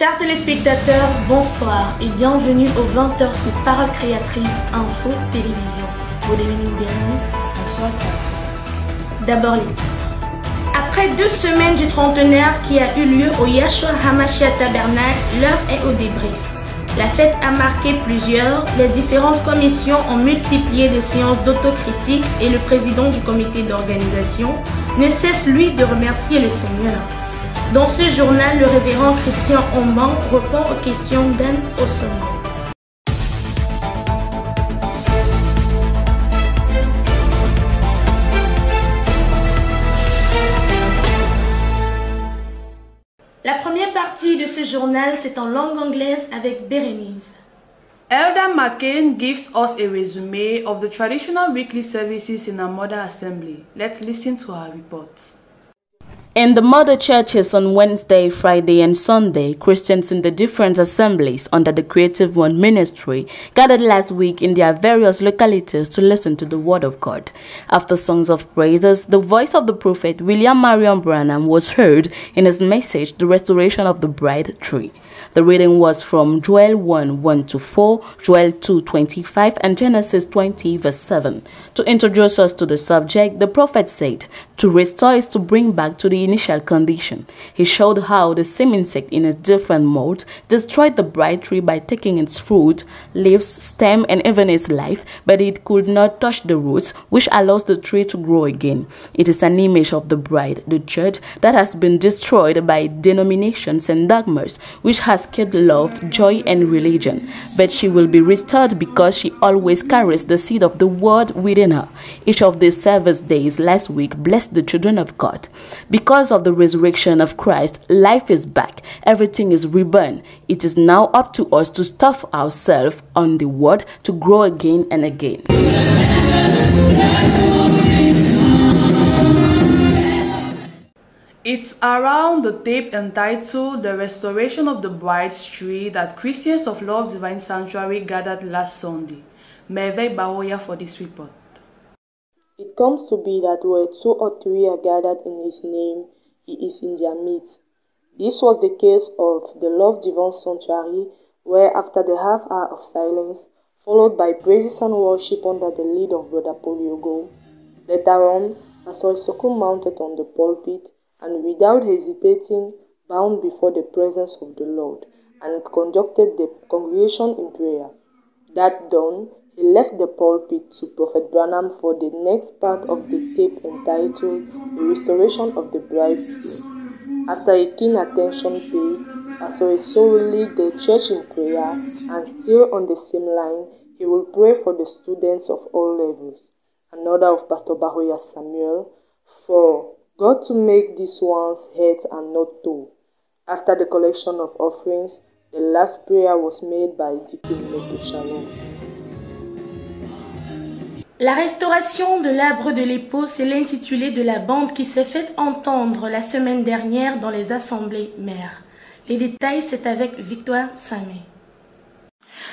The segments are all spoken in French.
Chers téléspectateurs, bonsoir et bienvenue aux 20h sur Parole Créatrice Info Télévision. Vous les minutes dernières, bonsoir tous. D'abord les titres. Après 2 semaines du trentenaire qui a eu lieu au Yahshua HaMashiach Tabernacle, l'heure est au débrief. La fête a marqué plusieurs, les différentes commissions ont multiplié des séances d'autocritique et le président du comité d'organisation ne cesse lui de remercier le Seigneur. Dans ce journal, le révérend Christian Omban répond aux questions d'Anne Ossomo. La première partie de ce journal, c'est en langue anglaise avec Bérénice. Elder McCain gives us a resume of the traditional weekly services in our mother assembly. Let's listen to her report. In the mother churches on Wednesday, Friday, and Sunday, Christians in the different assemblies under the Creative One ministry gathered last week in their various localities to listen to the Word of God. After songs of praises, the voice of the prophet William Marion Branham was heard in his message, The Restoration of the Bride Tree. The reading was from Joel 1:1-4, Joel 2:25, and Genesis 20, verse 7. To introduce us to the subject, the prophet said, to restore is to bring back to the initial condition. He showed how the same insect in its different modes destroyed the bride tree by taking its fruit, leaves, stem, and even its life, but it could not touch the roots, which allows the tree to grow again. It is an image of the bride, the church, that has been destroyed by denominations and dogmas, which has killed love, joy, and religion. But she will be restored because she always carries the seed of the word within her. Each of these service days last week blessed the children of God. Because of the resurrection of Christ, life is back. Everything is reborn. It is now up to us to stuff ourselves on the word to grow again and again. It's around the tape entitled The Restoration of the Bride Tree that Christians of Love Divine Sanctuary gathered last Sunday. Merveille Baoya for this report. It comes to be that where 2 or 3 are gathered in His name, He is in their midst. This was the case of the Love Divine Sanctuary, where after the half hour of silence, followed by praises and worship under the lead of Brother Poliogo, later on, Pastor Isoko mounted on the pulpit and without hesitating, bowed before the presence of the Lord and conducted the congregation in prayer. That done, he left the pulpit to Prophet Branham for the next part of the tape entitled The Restoration of the Bride Tree. After a keen attention paid, Pastor Esau will lead the church in prayer, and still on the same line, he will pray for the students of all levels. Another of Pastor Bahoya Samuel, for God to make these ones heads and not toe. After the collection of offerings, the last prayer was made by Deacon Meto Shalom. La restauration de l'arbre de l'époux, c'est l'intitulé de la bande qui s'est fait entendre la semaine dernière dans les assemblées mères. Les détails, c'est avec Victoire Samé.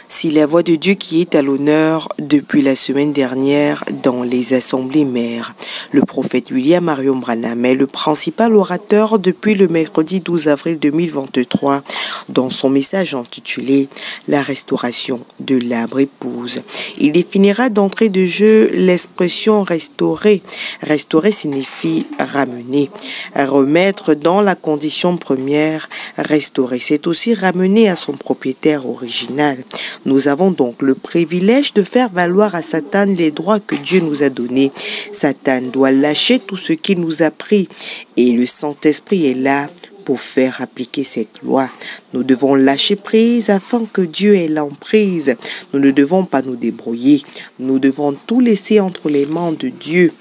C'est la voix de Dieu qui est à l'honneur depuis la semaine dernière dans les assemblées mères. Le prophète William Marion Branham est le principal orateur depuis le mercredi 12 avril 2023 dans son message intitulé « La restauration de l'arbre épouse ». Il définira d'entrée de jeu l'expression « restaurer ». Restaurer signifie ramener, remettre dans la condition première. Restaurer, c'est aussi ramener à son propriétaire original. Nous avons donc le privilège de faire valoir à Satan les droits que Dieu nous a donnés. Satan doit lâcher tout ce qu'il nous a pris et le Saint-Esprit est là pour faire appliquer cette loi. Nous devons lâcher prise afin que Dieu ait l'emprise. Nous ne devons pas nous débrouiller. Nous devons tout laisser entre les mains de Dieu.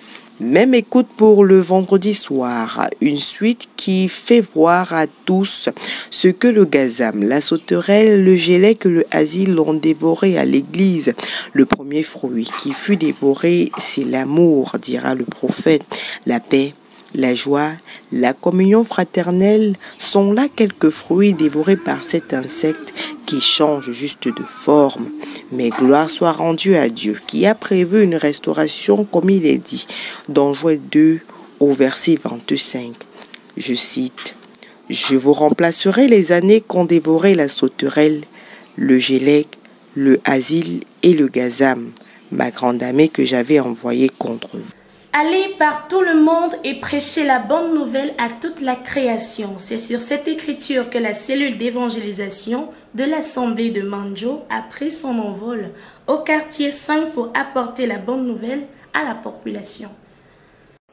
Même écoute pour le vendredi soir, une suite qui fait voir à tous ce que le gazam, la sauterelle, le gelé que le asile ont dévoré à l'église. Le premier fruit qui fut dévoré, c'est l'amour, dira le prophète. La paix, la joie, la communion fraternelle sont là quelques fruits dévorés par cet insecte qui change juste de forme. Mais gloire soit rendue à Dieu qui a prévu une restauration comme il est dit dans Joël 2 au verset 25. Je cite, « Je vous remplacerai les années qu'ont dévoré la sauterelle, le gélec, le asile et le gazam, ma grande armée que j'avais envoyée contre vous. Allez par tout le monde et prêchez la bonne nouvelle à toute la création. C'est sur cette écriture que la cellule d'évangélisation de l'Assemblée de Manjo a pris son envol au quartier 5 pour apporter la bonne nouvelle à la population.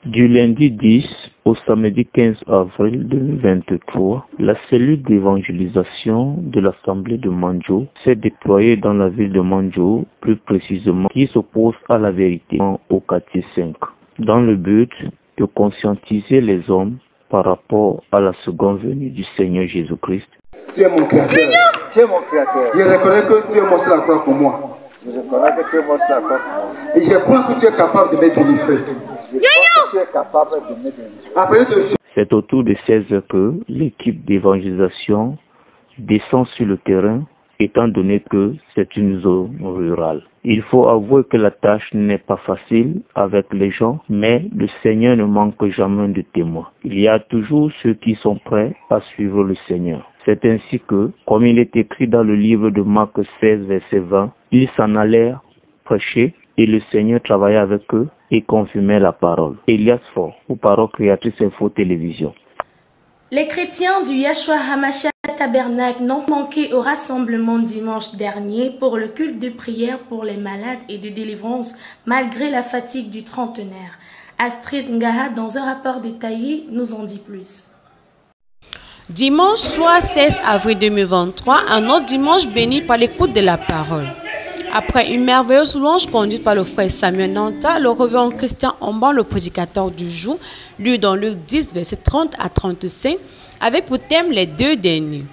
Du lundi 10 au samedi 15 avril 2023, la cellule d'évangélisation de l'Assemblée de Manjo s'est déployée dans la ville de Manjo, plus précisément qui s'oppose à la vérité au quartier 5, dans le but de conscientiser les hommes par rapport à la seconde venue du Seigneur Jésus-Christ. Tu es mon créateur. Tu es mon créateur. Je reconnais que tu es mort sur la croix pour moi. Je reconnais que tu es mort sur la croix pour moi. Et je crois que tu es capable de me délivrer. Je crois que tu es capable de me délivrer. C'est autour de 16 heures que l'équipe d'évangélisation descend sur le terrain, étant donné que c'est une zone rurale. Il faut avouer que la tâche n'est pas facile avec les gens, mais le Seigneur ne manque jamais de témoins. Il y a toujours ceux qui sont prêts à suivre le Seigneur. C'est ainsi que, comme il est écrit dans le livre de Marc 16, verset 20, ils s'en allèrent prêcher et le Seigneur travaillait avec eux et confirmait la parole. Elias Faure, pour Parole Créatrice Info Télévision. Les chrétiens du Yeshua Hamashiach Tabernacle n'ont manqué au rassemblement dimanche dernier pour le culte de prière pour les malades et de délivrance malgré la fatigue du trentenaire. Astrid Ngaha, dans un rapport détaillé, nous en dit plus. Dimanche soir 16 avril 2023, un autre dimanche béni par l'écoute de la parole. Après une merveilleuse louange conduite par le frère Samuel Nanta, le révérend Christian Omban, le prédicateur du jour, lu dans Luc 10, versets 30 à 35, avec pour thème les deux derniers.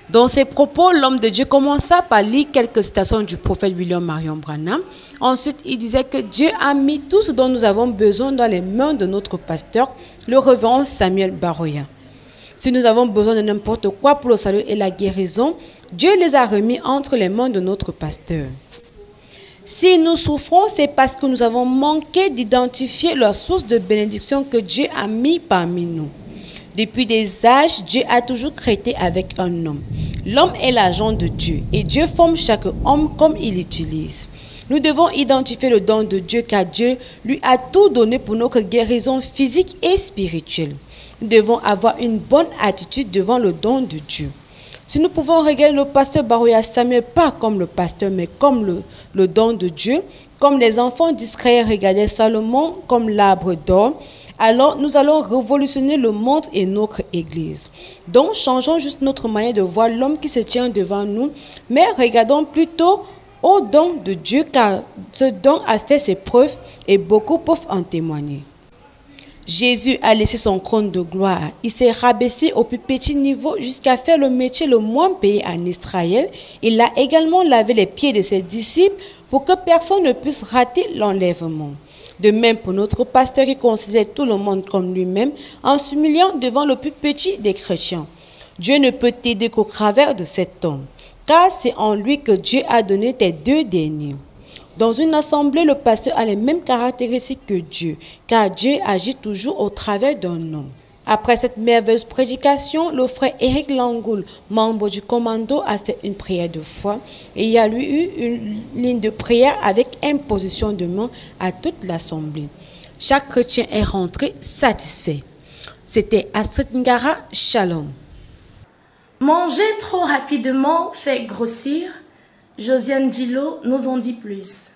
Dans ses propos, l'homme de Dieu commença par lire quelques citations du prophète William Marion Branham. Ensuite, il disait que Dieu a mis tout ce dont nous avons besoin dans les mains de notre pasteur, le révérend Samuel Baroya. Si nous avons besoin de n'importe quoi pour le salut et la guérison, Dieu les a remis entre les mains de notre pasteur. Si nous souffrons, c'est parce que nous avons manqué d'identifier la source de bénédiction que Dieu a mis parmi nous. Depuis des âges, Dieu a toujours traité avec un homme. L'homme est l'agent de Dieu et Dieu forme chaque homme comme il l'utilise. Nous devons identifier le don de Dieu car Dieu lui a tout donné pour notre guérison physique et spirituelle. Nous devons avoir une bonne attitude devant le don de Dieu. Si nous pouvons regarder le pasteur Baroya Samuel pas comme le pasteur mais comme le don de Dieu, comme les enfants d'Israël regardaient Salomon comme l'arbre d'or, alors nous allons révolutionner le monde et notre Église. Donc changeons juste notre manière de voir l'homme qui se tient devant nous, mais regardons plutôt au don de Dieu car ce don a fait ses preuves et beaucoup peuvent en témoigner. Jésus a laissé son trône de gloire. Il s'est rabaissé au plus petit niveau jusqu'à faire le métier le moins payé en Israël. Il a également lavé les pieds de ses disciples pour que personne ne puisse rater l'enlèvement. De même pour notre pasteur qui considère tout le monde comme lui-même en s'humiliant devant le plus petit des chrétiens. Dieu ne peut t'aider qu'au travers de cet homme, car c'est en lui que Dieu a donné tes deux derniers. Dans une assemblée, le pasteur a les mêmes caractéristiques que Dieu, car Dieu agit toujours au travers d'un homme. Après cette merveilleuse prédication, le frère Eric Langoul, membre du commando, a fait une prière de foi et il y a eu une ligne de prière avec imposition de main à toute l'assemblée. Chaque chrétien est rentré satisfait. C'était Astrid Ngara, Shalom. Manger trop rapidement fait grossir. Josiane Dilo nous en dit plus.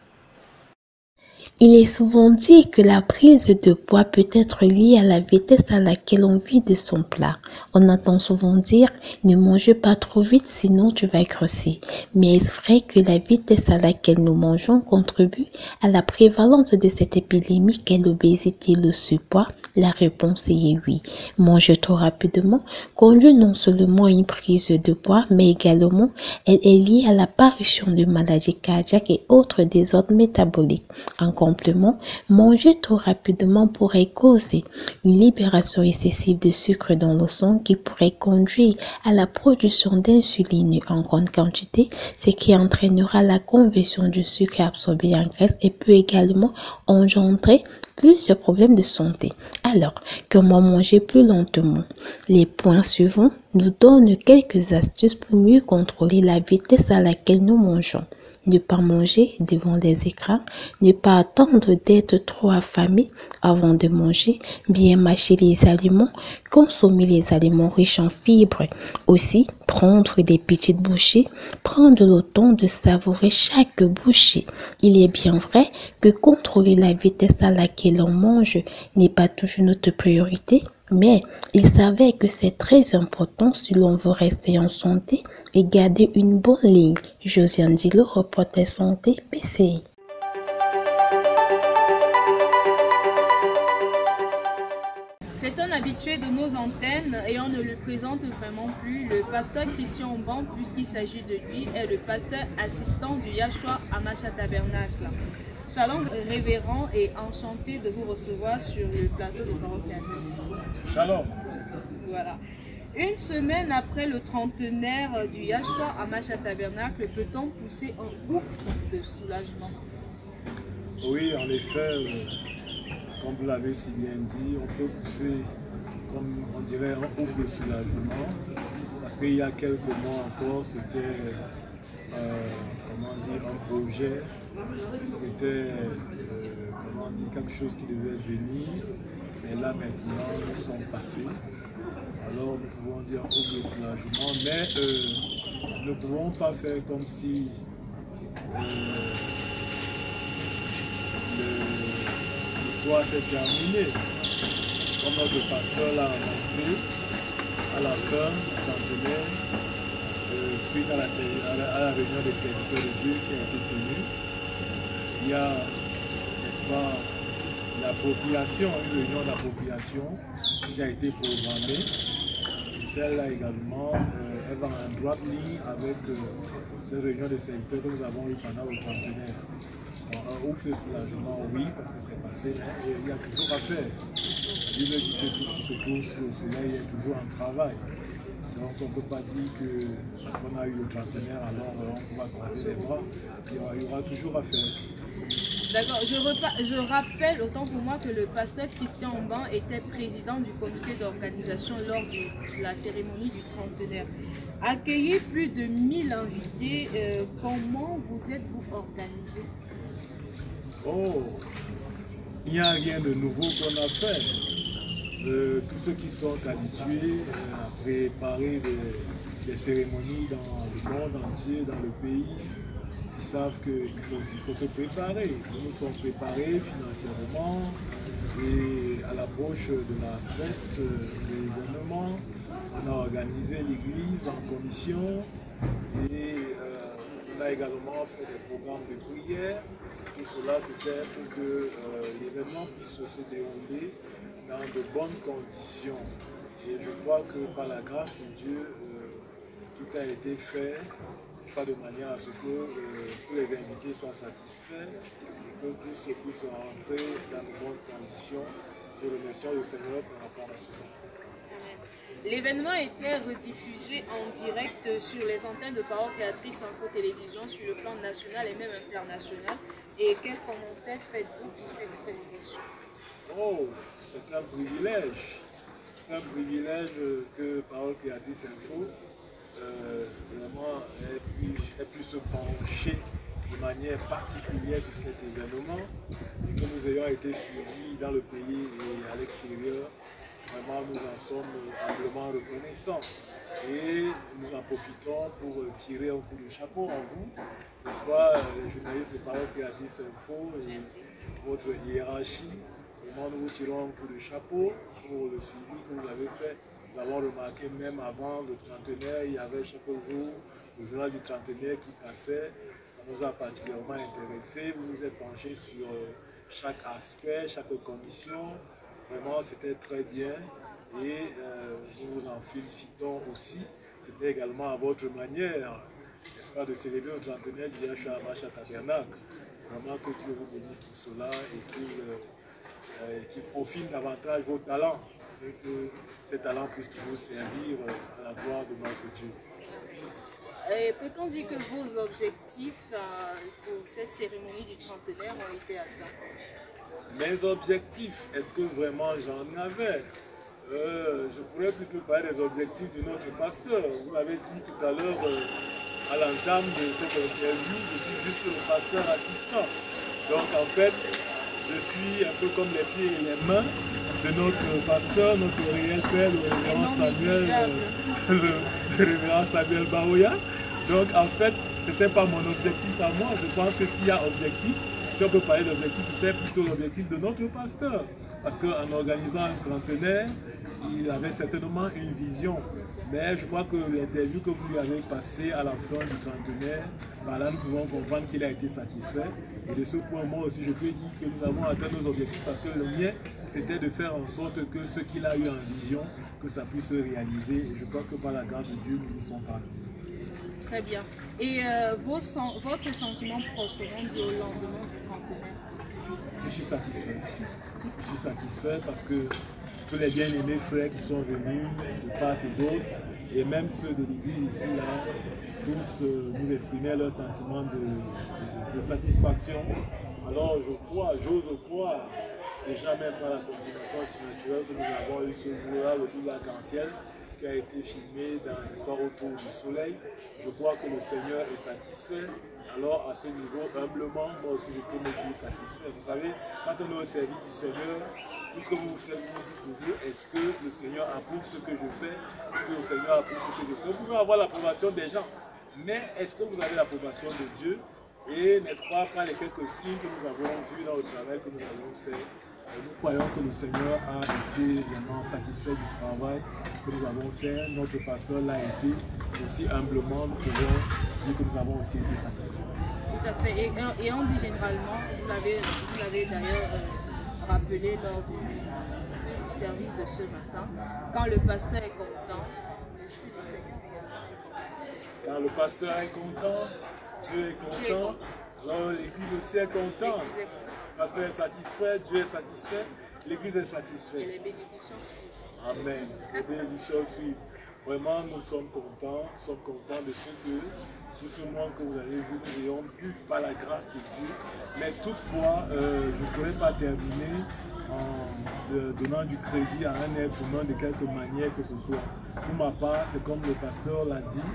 Il est souvent dit que la prise de poids peut être liée à la vitesse à laquelle on vide son plat. On entend souvent dire « ne mange pas trop vite sinon tu vas grossir ». Mais est-ce vrai que la vitesse à laquelle nous mangeons contribue à la prévalence de cette épidémie qu'est l'obésité et le surpoids? La réponse est oui. Manger trop rapidement conduit non seulement à une prise de poids, mais également elle est liée à l'apparition de maladies cardiaques et autres désordres métaboliques. Encore complément, manger trop rapidement pourrait causer une libération excessive de sucre dans le sang qui pourrait conduire à la production d'insuline en grande quantité, ce qui entraînera la conversion du sucre absorbé en graisse et peut également engendrer plusieurs problèmes de santé. Alors, comment manger plus lentement? Les points suivants nous donnent quelques astuces pour mieux contrôler la vitesse à laquelle nous mangeons. Ne pas manger devant les écrans, ne pas attendre d'être trop affamé avant de manger, bien mâcher les aliments, consommer les aliments riches en fibres. Aussi, prendre des petites bouchées, prendre le temps de savourer chaque bouchée. Il est bien vrai que contrôler la vitesse à laquelle on mange n'est pas toujours notre priorité, mais il savait que c'est très important si l'on veut rester en santé et garder une bonne ligne. Josiane Dilo, reporter santé PCI. C'est un habitué de nos antennes et on ne le présente vraiment plus. Le pasteur Christian Omban, puisqu'il s'agit de lui, est le pasteur assistant du Yahshua Hamashiach Tabernacle. Shalom révérend et enchanté de vous recevoir sur le plateau de Parole Créatrice. Shalom. Voilà. Une semaine après le trentenaire du Yahshua Hamashiach Tabernacle, peut-on pousser un ouf de soulagement? Oui, en effet, comme vous l'avez si bien dit, on peut pousser, comme on dirait, un ouf de soulagement. Parce qu'il y a quelques mois encore, c'était comment dire, un projet, c'était comment dire, quelque chose qui devait venir. Mais là maintenant, nous sommes passés. Alors nous pouvons dire un ouf de soulagement, mais nous ne pouvons pas faire comme si l'histoire s'est terminée. Comme notre pasteur l'a annoncé, à la fin, centenaire, suite à la réunion des serviteurs de Dieu qui a été tenue, il y a, n'est-ce pas, l'appropriation, une réunion d'appropriation qui a été programmée. Et celle-là également, elle va en droite ligne avec cette réunion des serviteurs que nous avons eue pendant le trentenaire. Un ouf de soulagement, oui, parce que c'est passé, mais il y a toujours à faire. Dieu veut dire que tout ce qui se trouve sous le soleil est toujours en travail. Donc on ne peut pas dire que parce qu'on a eu le trentenaire, alors on va croiser les bras. Il y aura toujours à faire. D'accord, je rappelle autant pour moi que le pasteur Christian Omban était président du comité d'organisation lors de la cérémonie du trentenaire. Accueillir plus de 1000 invités, comment vous êtes-vous organisé? Oh, il n'y a rien de nouveau qu'on a fait. Tous ceux qui sont habitués à préparer des cérémonies dans le monde entier, dans le pays, ils savent qu'il faut se préparer. Nous nous sommes préparés financièrement et à l'approche de la fête, de l'événement, on a organisé l'église en commission et on a également fait des programmes de prière. Tout cela, c'était pour que l'événement puisse se dérouler dans de bonnes conditions. Et je crois que par la grâce de Dieu, tout a été fait, n'est-ce pas, de manière à ce que tous les invités soient satisfaits et que tous puissent rentrer dans de bonnes conditions. Nous remercions le Seigneur par rapport à cela. L'événement était rediffusé en direct sur les antennes de Parole Créatrice Info Télévision sur le plan national et même international. Et quel commentaire faites-vous pour cette prestation? Oh, c'est un privilège. C'est un privilège que Parole Créatrice Info vraiment ait pu se pencher de manière particulière sur cet événement et que nous ayons été suivis dans le pays et à l'extérieur. Vraiment, nous en sommes amplement reconnaissants et nous en profitons pour tirer un coup de chapeau en vous, n'est-ce pas, les journalistes de Parole Créatrice Info et votre hiérarchie. Vraiment, nous vous tirons un coup de chapeau pour le suivi que vous avez fait. Nous avons remarqué même avant le trentenaire, il y avait chaque jour le journal du trentenaire qui passait. Ça nous a particulièrement intéressé. Vous vous êtes penché sur chaque aspect, chaque condition. Vraiment, c'était très bien et nous vous en félicitons aussi. C'était également à votre manière, n'est-ce pas, de célébrer le trentenaire du Yahshua Hamashiach Tabernacle. Vraiment que Dieu vous bénisse pour cela et qu'il profite davantage vos talents, afin que ces talents puissent toujours servir à la gloire de notre Dieu. Peut-on dire que vos objectifs pour cette cérémonie du trentenaire ont été atteints? Mes objectifs, est-ce que vraiment j'en avais? Je pourrais plutôt parler des objectifs de notre pasteur. Vous l'avez dit tout à l'heure à l'entame de cette interview, je suis juste le pasteur assistant. Donc en fait, je suis un peu comme les pieds et les mains de notre pasteur, notre réel père, le révérend Samuel Baoya. Donc en fait, ce n'était pas mon objectif à moi. Je pense que s'il y a objectif, si on peut parler d'objectif, c'était plutôt l'objectif de notre pasteur. Parce qu'en organisant un trentenaire, il avait certainement une vision. Mais je crois que l'interview que vous lui avez passée à la fin du trentenaire, par là nous pouvons comprendre qu'il a été satisfait. Et de ce point, moi aussi, je peux dire que nous avons atteint nos objectifs parce que le mien, c'était de faire en sorte que ce qu'il a eu en vision, que ça puisse se réaliser. Et je crois que par la grâce de Dieu, nous y sommes parvenus. Très bien. Et votre sentiment proprement dit au lendemain du trentenaire? Je suis satisfait. Je suis satisfait parce que tous les bien-aimés frères qui sont venus de part et d'autre, et même ceux de l'église ici, là, tous nous exprimaient leur sentiment de satisfaction. Alors je crois, j'ose croire, et jamais par la continuation spirituelle que nous avons eu ce jour-là, le double arc-en-ciel, qui a été filmé dans l'histoire autour du soleil. Je crois que le Seigneur est satisfait. Alors à ce niveau, humblement, moi aussi je peux me dire satisfait. Vous savez, quand on est au service du Seigneur, tout ce que vous faites, vous vous dites toujours, est-ce que le Seigneur approuve ce que je fais? Est-ce que le Seigneur approuve ce que je fais? Vous pouvez avoir l'approbation des gens, mais est-ce que vous avez l'approbation de Dieu? Et n'est-ce pas, par les quelques signes que nous avons vus dans le travail que nous avons fait, nous croyons que le Seigneur a été vraiment satisfait du travail que nous avons fait. Notre pasteur l'a été. Aussi humblement, nous pouvons dire que nous avons aussi été satisfaits. Tout à fait. Et on dit généralement, vous l'avez d'ailleurs rappelé lors du service de ce matin, quand le pasteur est content, le Seigneur est content. Quand le pasteur est content, Dieu est content. Alors l'église aussi est contente. Le pasteur est satisfait, Dieu est satisfait, l'église est satisfaite. Et les bénédictions suivent. Amen. Les bénédictions suivent. Vraiment, nous sommes contents de ce que tout ce monde que vous avez vu, nous ayons pu par la grâce de Dieu. Mais toutefois, je ne pourrais pas terminer en donnant du crédit à un être humain de quelque manière que ce soit. Pour ma part, c'est comme le pasteur l'a dit,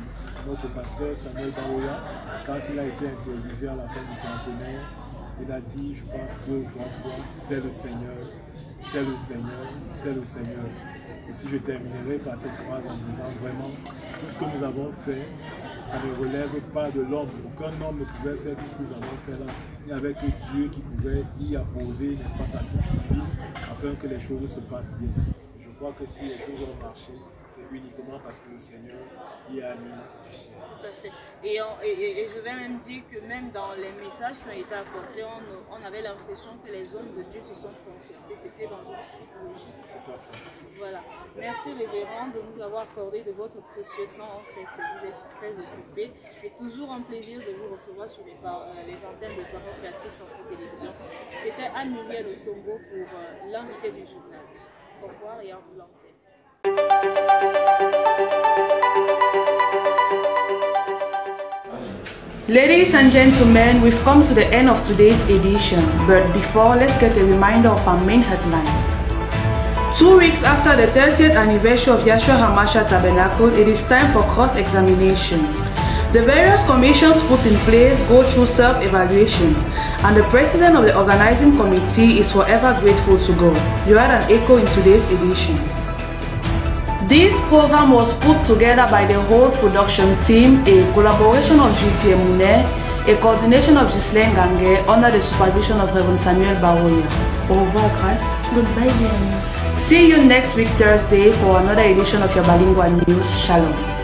notre pasteur Samuel Baoya, quand il a été interviewé à la fin du trentenaire, il a dit, je pense 2 ou 3 fois, c'est le Seigneur, c'est le Seigneur, c'est le Seigneur. Et si je terminerai par cette phrase en disant vraiment, tout ce que nous avons fait, ça ne relève pas de l'homme. Aucun homme ne pouvait faire tout ce que nous avons fait là. Il n'y avait que Dieu qui pouvait y apposer, n'est-ce pas, sa touche divine, afin que les choses se passent bien. Je crois que si les choses ont marché, c'est uniquement parce que le Seigneur y a mis du ciel. Tout à fait. Et je vais même dire que même dans les messages qui ont été apportés, on avait l'impression que les hommes de Dieu se sont concertés. C'était dans une suite logique. Tout à fait. Voilà. Merci révérend de nous avoir accordé de votre précieux temps. On sait que vous êtes très occupé. C'est toujours un plaisir de vous recevoir sur les antennes de Parole Créatrice Info Télévision. C'était Anne-Muriel Osongo pour l'invité du journal. Au revoir et en vous l'antenne. Ladies and gentlemen, we've come to the end of today's edition, but before, let's get a reminder of our main headline. 2 weeks after the 30th anniversary of Yahshua HaMashiach Tabernacle, it is time for cross-examination. The various commissions put in place go through self-evaluation, and the president of the organizing committee is forever grateful to God. You had an echo in today's edition. This program was put together by the whole production team, a collaboration of J.P. Mounet, a coordination of Ghislaine Gangue under the supervision of Reverend Samuel Baoya. Au revoir, grâce. Goodbye, Berenice. See you next week Thursday for another edition of your bilingual news. Shalom.